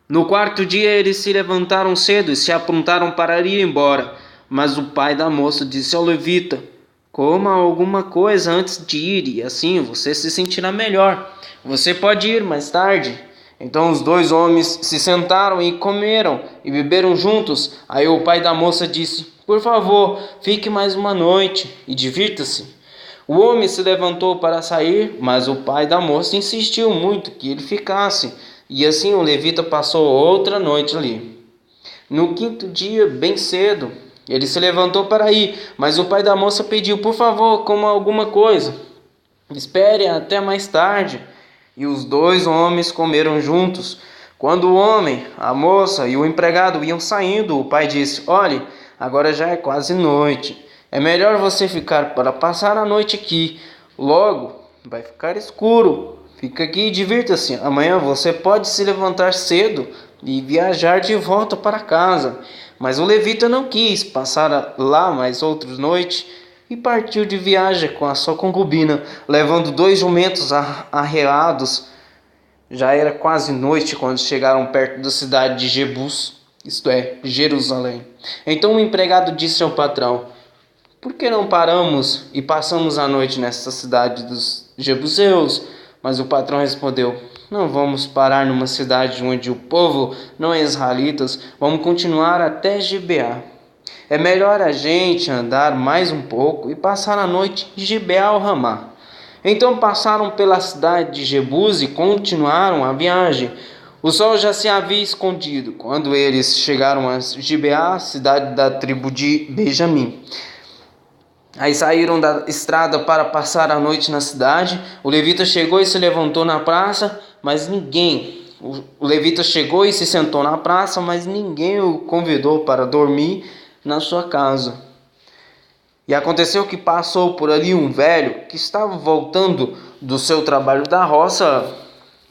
A: No 4º dia eles se levantaram cedo e se aprontaram para ir embora. Mas o pai da moça disse ao levita: coma alguma coisa antes de ir, e assim você se sentirá melhor. Você pode ir mais tarde. Então os 2 homens se sentaram e comeram e beberam juntos. Aí o pai da moça disse: por favor, fique mais uma noite e divirta-se. O homem se levantou para sair, mas o pai da moça insistiu muito que ele ficasse. E assim o levita passou outra noite ali. No 5º dia, bem cedo, ele se levantou para ir, mas o pai da moça pediu: por favor, coma alguma coisa. Espere até mais tarde. E os 2 homens comeram juntos. Quando o homem, a moça e o empregado iam saindo, o pai disse: olhe, agora já é quase noite. É melhor você ficar para passar a noite aqui. Logo vai ficar escuro. Fica aqui e divirta-se. Amanhã você pode se levantar cedo e viajar de volta para casa. Mas o levita não quis passar lá mais outra noite e partiu de viagem com a sua concubina, levando 2 jumentos arreados. Já era quase noite quando chegaram perto da cidade de Jebus, isto é, Jerusalém. Então o empregado disse ao patrão: por que não paramos e passamos a noite nesta cidade dos Jebuseus? Mas o patrão respondeu: não vamos parar numa cidade onde o povo não é israelitas, vamos continuar até Gibeá. É melhor a gente andar mais um pouco e passar a noite em Gibeá ao Ramá. Então passaram pela cidade de Jebus e continuaram a viagem. O sol já se havia escondido quando eles chegaram a Gibeá, cidade da tribo de Benjamim. Aí saíram da estrada para passar a noite na cidade. O levita chegou e se levantou na praça, mas ninguém. O levita chegou e se sentou na praça, mas ninguém o convidou para dormir na sua casa. E aconteceu que passou por ali um velho que estava voltando do seu trabalho da roça.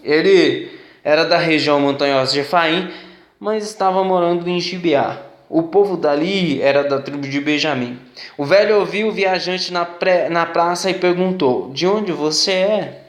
A: Ele era da região montanhosa de Efraim, mas estava morando em Gibeá. O povo dali era da tribo de Benjamim. O velho ouviu o viajante na praça e perguntou: de onde você é?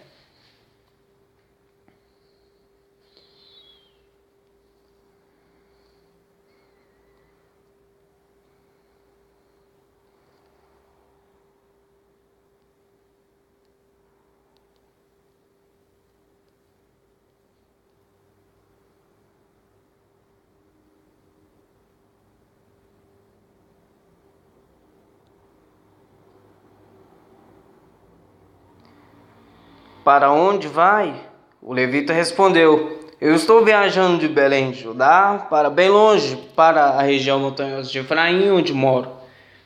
A: Para onde vai? O levita respondeu: eu estou viajando de Belém de Judá para bem longe, para a região montanhosa de Efraim, onde moro.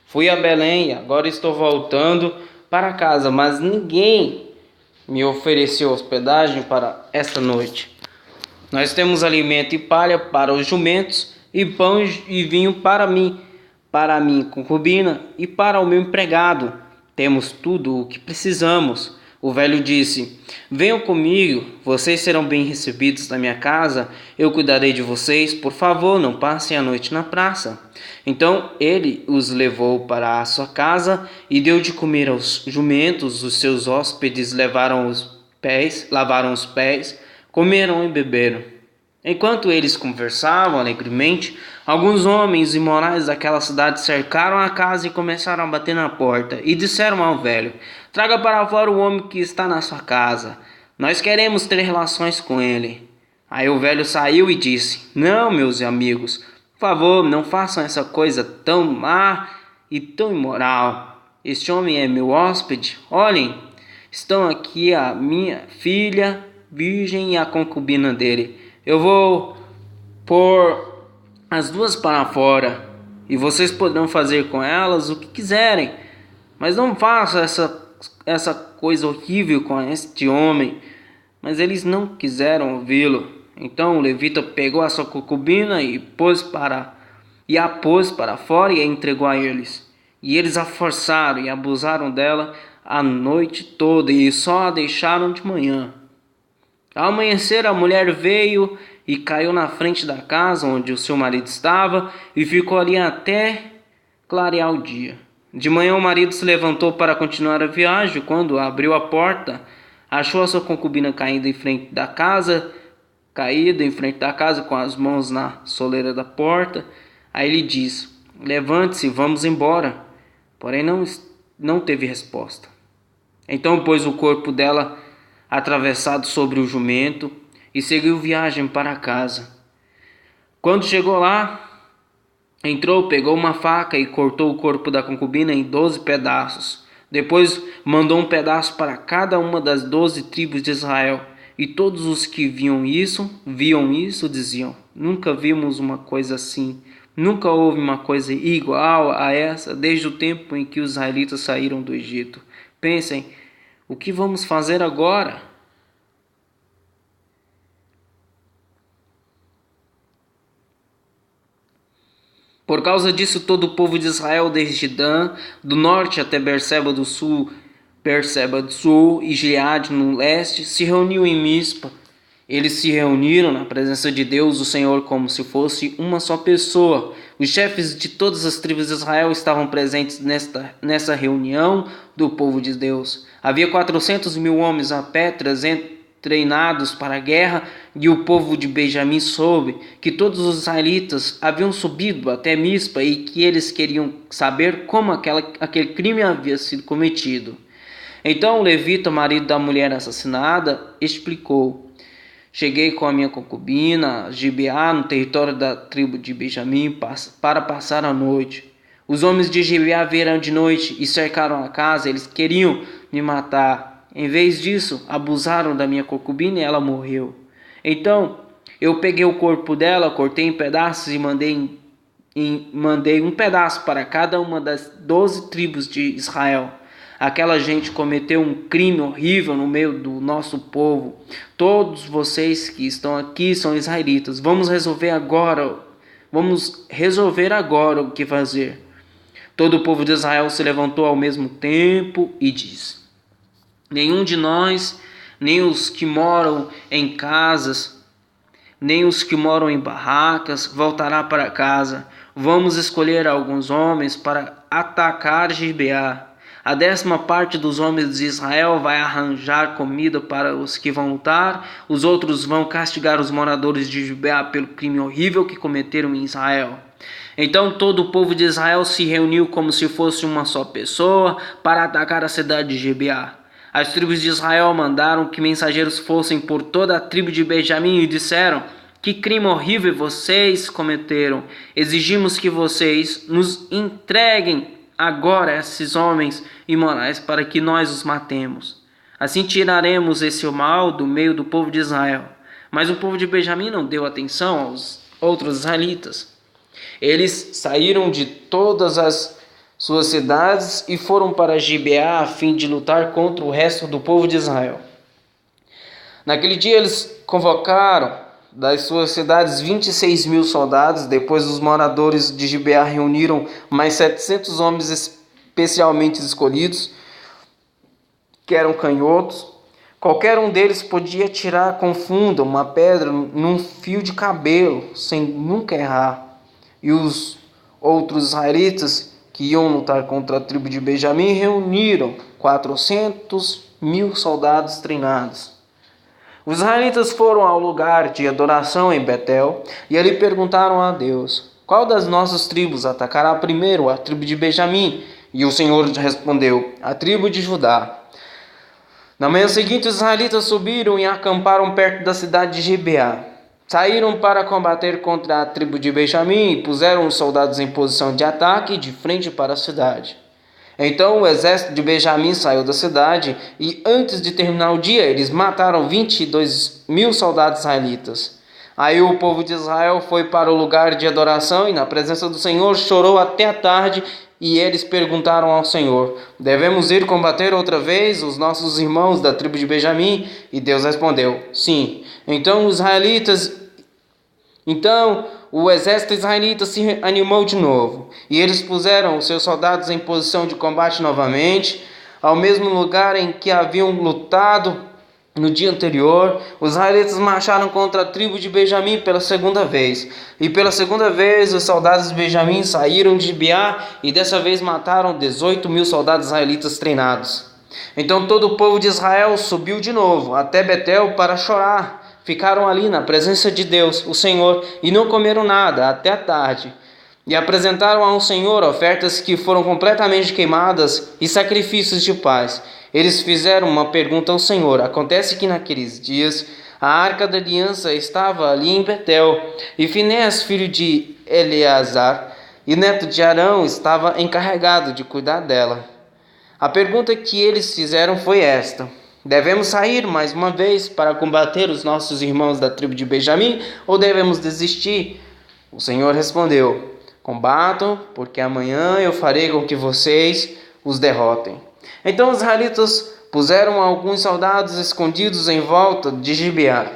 A: Fui a Belém e agora estou voltando para casa, mas ninguém me ofereceu hospedagem para esta noite. Nós temos alimento e palha para os jumentos, e pão e vinho para a minha concubina e para o meu empregado. Temos tudo o que precisamos. O velho disse: venham comigo, vocês serão bem recebidos na minha casa, eu cuidarei de vocês, por favor, não passem a noite na praça. Então ele os levou para a sua casa e deu de comer aos jumentos. Os seus hóspedes lavaram os pés, comeram e beberam. Enquanto eles conversavam alegremente, alguns homens imorais daquela cidade cercaram a casa e começaram a bater na porta, e disseram ao velho: traga para fora o homem que está na sua casa. Nós queremos ter relações com ele. Aí o velho saiu e disse: não, meus amigos, por favor, não façam essa coisa tão má e tão imoral. Este homem é meu hóspede. Olhem, estão aqui a minha filha virgem e a concubina dele. Eu vou pôr as duas para fora, e vocês poderão fazer com elas o que quiserem. Mas não façam essa coisa horrível com este homem. Mas eles não quiseram ouvi-lo. Então o levita pegou a sua concubina e pôs para e a pôs para fora e a entregou a eles. E eles a forçaram e abusaram dela a noite toda e só a deixaram de manhã. Ao amanhecer, a mulher veio e caiu na frente da casa onde o seu marido estava e ficou ali até clarear o dia. De manhã, o marido se levantou para continuar a viagem. Quando abriu a porta, achou a sua concubina caída em frente da casa, com as mãos na soleira da porta. Aí ele disse: levante-se, vamos embora. Porém, não teve resposta. Então pôs o corpo dela atravessado sobre o jumento e seguiu viagem para casa. Quando chegou lá, entrou, pegou uma faca e cortou o corpo da concubina em 12 pedaços. Depois mandou um pedaço para cada uma das 12 tribos de Israel. E todos os que viam isso, diziam: nunca vimos uma coisa assim. Nunca houve uma coisa igual a essa desde o tempo em que os israelitas saíram do Egito. Pensem, o que vamos fazer agora? Por causa disso, todo o povo de Israel, desde Dan, do norte até Berseba do sul e Gileade no leste, se reuniu em Mispa. Eles se reuniram na presença de Deus, o Senhor, como se fosse uma só pessoa. Os chefes de todas as tribos de Israel estavam presentes nessa reunião do povo de Deus. Havia 400.000 homens a pé, treinados para a guerra, e o povo de Benjamim soube que todos os israelitas haviam subido até Mispa e que eles queriam saber como aquele crime havia sido cometido. Então o levita, marido da mulher assassinada, explicou: cheguei com a minha concubina, Gibeá, no território da tribo de Benjamim, para passar a noite. Os homens de Gibeá vieram de noite e cercaram a casa. Eles queriam me matar. Em vez disso, abusaram da minha concubina e ela morreu. Então, eu peguei o corpo dela, cortei em pedaços e mandei um pedaço para cada uma das 12 tribos de Israel. Aquela gente cometeu um crime horrível no meio do nosso povo. Todos vocês que estão aqui são israelitas. Vamos resolver agora o que fazer. Todo o povo de Israel se levantou ao mesmo tempo e disse: nenhum de nós, nem os que moram em casas, nem os que moram em barracas, voltará para casa. Vamos escolher alguns homens para atacar Gibeá. A 10ª parte dos homens de Israel vai arranjar comida para os que vão lutar. Os outros vão castigar os moradores de Gibeá pelo crime horrível que cometeram em Israel. Então todo o povo de Israel se reuniu como se fosse uma só pessoa para atacar a cidade de Gibeá. As tribos de Israel mandaram que mensageiros fossem por toda a tribo de Benjamim e disseram: que crime horrível vocês cometeram! Exigimos que vocês nos entreguem agora esses homens imorais para que nós os matemos. Assim tiraremos esse mal do meio do povo de Israel. Mas o povo de Benjamim não deu atenção aos outros israelitas. Eles saíram de todas as suas cidades e foram para Gibeá a fim de lutar contra o resto do povo de Israel. Naquele dia eles convocaram das suas cidades 26.000 soldados. Depois os moradores de Gibeá reuniram mais 700 homens especialmente escolhidos, que eram canhotos. Qualquer um deles podia tirar com funda uma pedra num fio de cabelo, sem nunca errar. E os outros israelitas que iam lutar contra a tribo de Benjamim reuniram 400.000 soldados treinados. Os israelitas foram ao lugar de adoração em Betel e ali perguntaram a Deus: qual das nossas tribos atacará primeiro a tribo de Benjamim? E o Senhor respondeu: a tribo de Judá. Na manhã seguinte, os israelitas subiram e acamparam perto da cidade de Gibeá. Saíram para combater contra a tribo de Benjamim e puseram os soldados em posição de ataque de frente para a cidade. Então o exército de Benjamim saiu da cidade e antes de terminar o dia eles mataram 22.000 soldados israelitas. Aí o povo de Israel foi para o lugar de adoração e na presença do Senhor chorou até a tarde. E eles perguntaram ao Senhor: devemos ir combater outra vez os nossos irmãos da tribo de Benjamim? E Deus respondeu: sim. Então o exército israelita se animou de novo, e eles puseram os seus soldados em posição de combate novamente, ao mesmo lugar em que haviam lutado no dia anterior. Os israelitas marcharam contra a tribo de Benjamim pela segunda vez. E pela segunda vez os soldados de Benjamim saíram de Gibeá e dessa vez mataram 18.000 soldados israelitas treinados. Então todo o povo de Israel subiu de novo até Betel para chorar. Ficaram ali na presença de Deus, o Senhor, e não comeram nada até a tarde. E apresentaram ao Senhor ofertas que foram completamente queimadas e sacrifícios de paz. Eles fizeram uma pergunta ao Senhor. Acontece que naqueles dias a arca da aliança estava ali em Betel, e Finéas, filho de Eleazar e neto de Arão, estava encarregado de cuidar dela. A pergunta que eles fizeram foi esta: devemos sair mais uma vez para combater os nossos irmãos da tribo de Benjamim, ou devemos desistir? O Senhor respondeu: combatam, porque amanhã eu farei com que vocês os derrotem. Então os israelitas puseram alguns soldados escondidos em volta de Gibeá.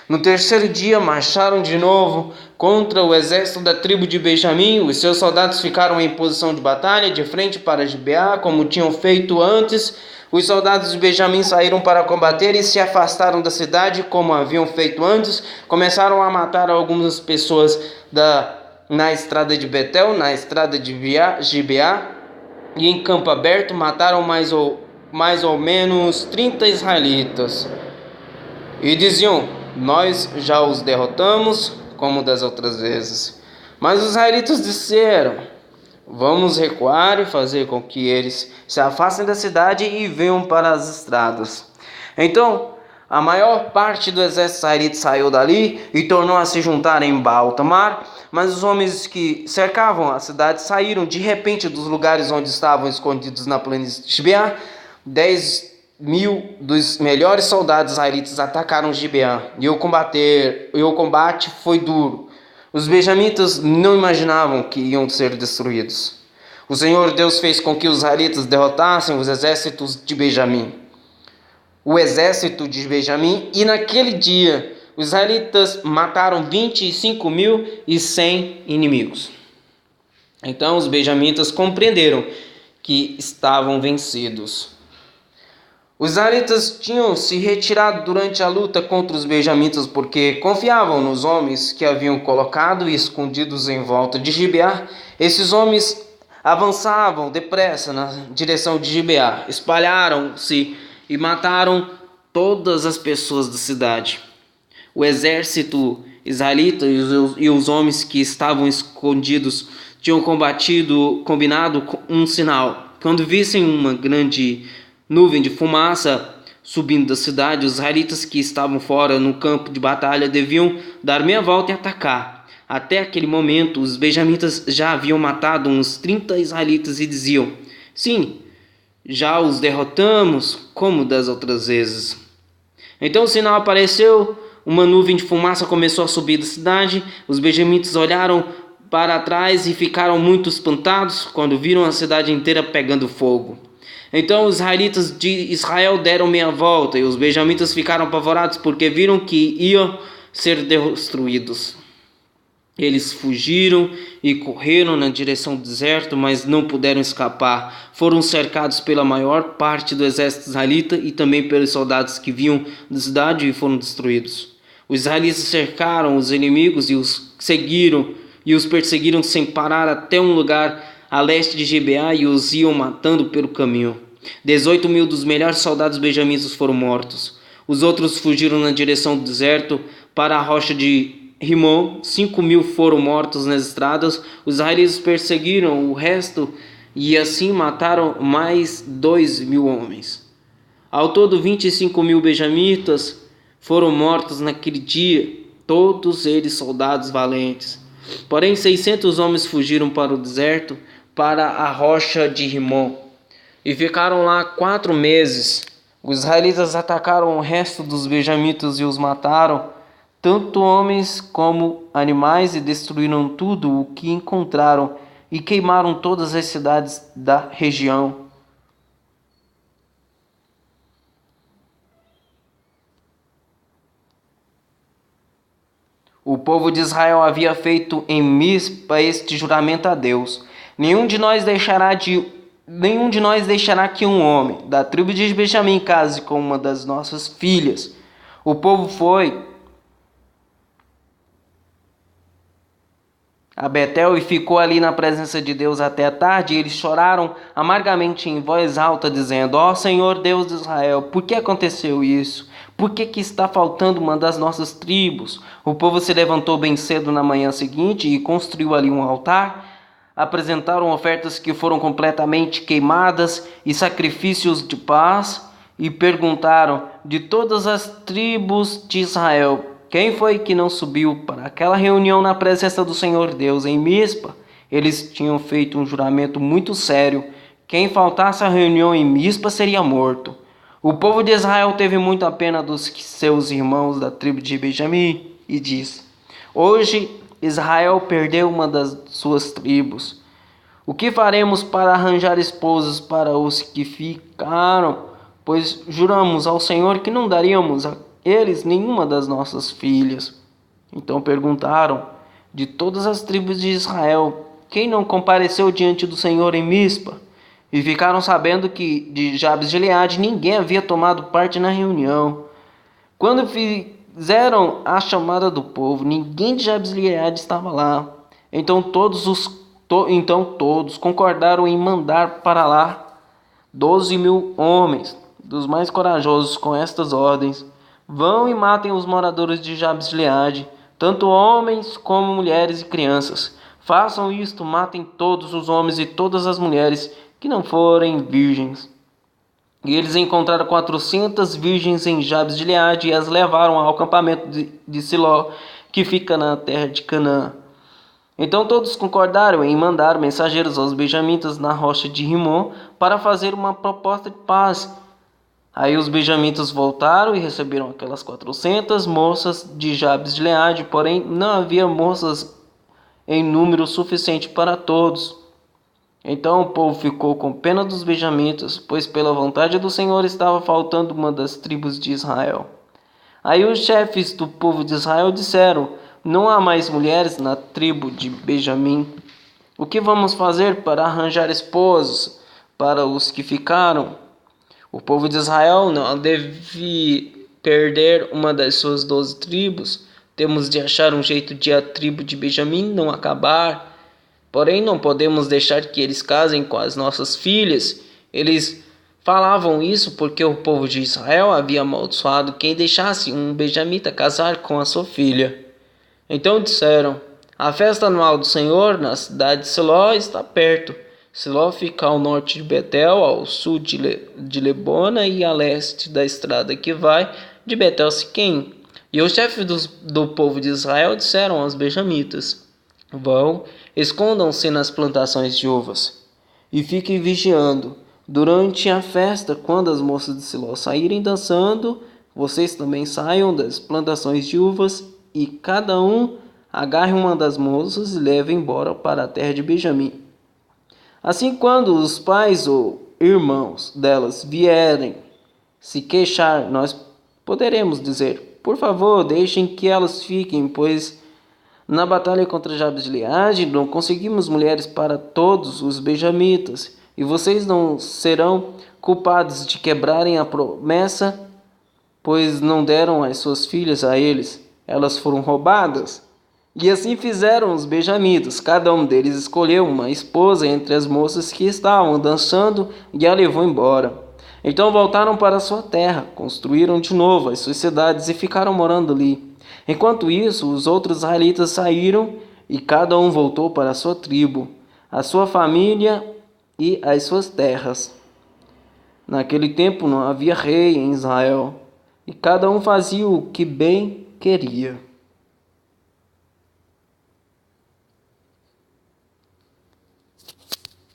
A: No terceiro dia marcharam de novo contra o exército da tribo de Benjamim. Os seus soldados ficaram em posição de batalha, de frente para Gibeá, como tinham feito antes. Os soldados de Benjamim saíram para combater e se afastaram da cidade, como haviam feito antes. Começaram a matar algumas pessoas na estrada de Betel, na estrada de Gibeá, e em campo aberto mataram mais ou menos 30 israelitas. E diziam: nós já os derrotamos como das outras vezes. Mas os israelitas disseram: vamos recuar e fazer com que eles se afastem da cidade e venham para as estradas. Então a maior parte do exército israelita saiu dali e tornou a se juntar em Baal-Tamar, mas os homens que cercavam a cidade saíram de repente dos lugares onde estavam escondidos na planície de Gibeá. 10.000 dos melhores soldados israelitas atacaram Gibeá, e o combate foi duro. Os benjamitas não imaginavam que iam ser destruídos. O Senhor Deus fez com que os israelitas derrotassem os exércitos de Benjamim. O exército de Benjamim, e naquele dia os israelitas mataram 25.100 inimigos. Então os benjamitas compreenderam que estavam vencidos. Os israelitas tinham se retirado durante a luta contra os benjamitas porque confiavam nos homens que haviam colocado e escondidos em volta de Gibeá. Esses homens avançavam depressa na direção de Gibeá, espalharam-se e mataram todas as pessoas da cidade. O exército israelita e os homens que estavam escondidos tinham combinado um sinal. Quando vissem uma grande nuvem de fumaça subindo da cidade, os israelitas que estavam fora no campo de batalha deviam dar meia volta e atacar. Até aquele momento, os benjamitas já haviam matado uns 30 israelitas e diziam: sim, já os derrotamos como das outras vezes. Então o sinal apareceu, uma nuvem de fumaça começou a subir da cidade. Os benjamitas olharam para trás e ficaram muito espantados quando viram a cidade inteira pegando fogo. Então os israelitas de Israel deram meia volta e os benjamitas ficaram apavorados porque viram que iam ser destruídos. Eles fugiram e correram na direção do deserto, mas não puderam escapar. Foram cercados pela maior parte do exército israelita e também pelos soldados que vinham da cidade e foram destruídos. Os israelitas cercaram os inimigos e os perseguiram sem parar até um lugar a leste de Gibeá e os iam matando pelo caminho. 18.000 dos melhores soldados benjamitas foram mortos. Os outros fugiram na direção do deserto para a rocha de Rimon. 5.000 foram mortos nas estradas. Os israelitas perseguiram o resto e assim mataram mais 2.000 homens. Ao todo 25.000 benjamitas foram mortos naquele dia, todos eles soldados valentes. Porém 600 homens fugiram para o deserto, para a rocha de Rimon, e ficaram lá 4 meses. Os israelitas atacaram o resto dos benjamitas e os mataram, tanto homens como animais, e destruíram tudo o que encontraram e queimaram todas as cidades da região. O povo de Israel havia feito em Mispa este juramento a Deus: nenhum de nós deixará que um homem da tribo de Benjamim case com uma das nossas filhas. O povo foi a Betel e ficou ali na presença de Deus até a tarde. E eles choraram amargamente em voz alta, dizendo: ó Senhor Deus de Israel, por que aconteceu isso? Por que está faltando uma das nossas tribos? O povo se levantou bem cedo na manhã seguinte e construiu ali um altar. Apresentaram ofertas que foram completamente queimadas e sacrifícios de paz, e perguntaram: de todas as tribos de Israel, quem foi que não subiu para aquela reunião na presença do Senhor Deus em Mispa? Eles tinham feito um juramento muito sério: quem faltasse à reunião em Mispa seria morto. O povo de Israel teve muita pena dos seus irmãos da tribo de Benjamim e disse: hoje Israel perdeu uma das suas tribos. O que faremos para arranjar esposas para os que ficaram? Pois juramos ao Senhor que não daríamos a eles nenhuma das nossas filhas. Então perguntaram: de todas as tribos de Israel, quem não compareceu diante do Senhor em Mispa? E ficaram sabendo que de Jabes de Gileade ninguém havia tomado parte na reunião. Quando fizeram a chamada do povo, ninguém de Jabes de Gileade estava lá. Então todos concordaram em mandar para lá 12.000 homens, dos mais corajosos, com estas ordens: vão e matem os moradores de Jabes de Gileade, tanto homens como mulheres e crianças. Façam isto, matem todos os homens e todas as mulheres que não forem virgens. E eles encontraram 400 virgens em Jabes de Gileade e as levaram ao acampamento de Siló, que fica na terra de Canaã. Então todos concordaram em mandar mensageiros aos benjamitas na rocha de Rimon para fazer uma proposta de paz. Aí os benjamitas voltaram e receberam aquelas 400 moças de Jabes de Gileade, porém não havia moças em número suficiente para todos. Então o povo ficou com pena dos benjamitas, pois pela vontade do Senhor estava faltando uma das tribos de Israel. Aí os chefes do povo de Israel disseram: não há mais mulheres na tribo de Benjamim. O que vamos fazer para arranjar esposos para os que ficaram? O povo de Israel não deve perder uma das suas 12 tribos. Temos de achar um jeito de a tribo de Benjamim não acabar. Porém, não podemos deixar que eles casem com as nossas filhas. Eles falavam isso porque o povo de Israel havia amaldiçoado quem deixasse um benjamita casar com a sua filha. Então disseram: a festa anual do Senhor na cidade de Siló está perto. Siló fica ao norte de Betel, ao sul de Lebona e a leste da estrada que vai de Betel a Siquém. E os chefes do povo de Israel disseram aos benjamitas: vão, escondam-se nas plantações de uvas e fiquem vigiando. Durante a festa, quando as moças de Siló saírem dançando, vocês também saiam das plantações de uvas e cada um agarre uma das moças e leve embora para a terra de Benjamim. Assim, quando os pais ou irmãos delas vierem se queixar, nós poderemos dizer: por favor, deixem que elas fiquem, pois na batalha contra Jabes de Gileade não conseguimos mulheres para todos os benjamitas, e vocês não serão culpados de quebrarem a promessa, pois não deram as suas filhas a eles. Elas foram roubadas. E assim fizeram os benjamitas. Cada um deles escolheu uma esposa entre as moças que estavam dançando e a levou embora. Então voltaram para sua terra, construíram de novo as suas cidades e ficaram morando ali. Enquanto isso, os outros israelitas saíram e cada um voltou para a sua tribo, a sua família e as suas terras. Naquele tempo não havia rei em Israel, e cada um fazia o que bem queria.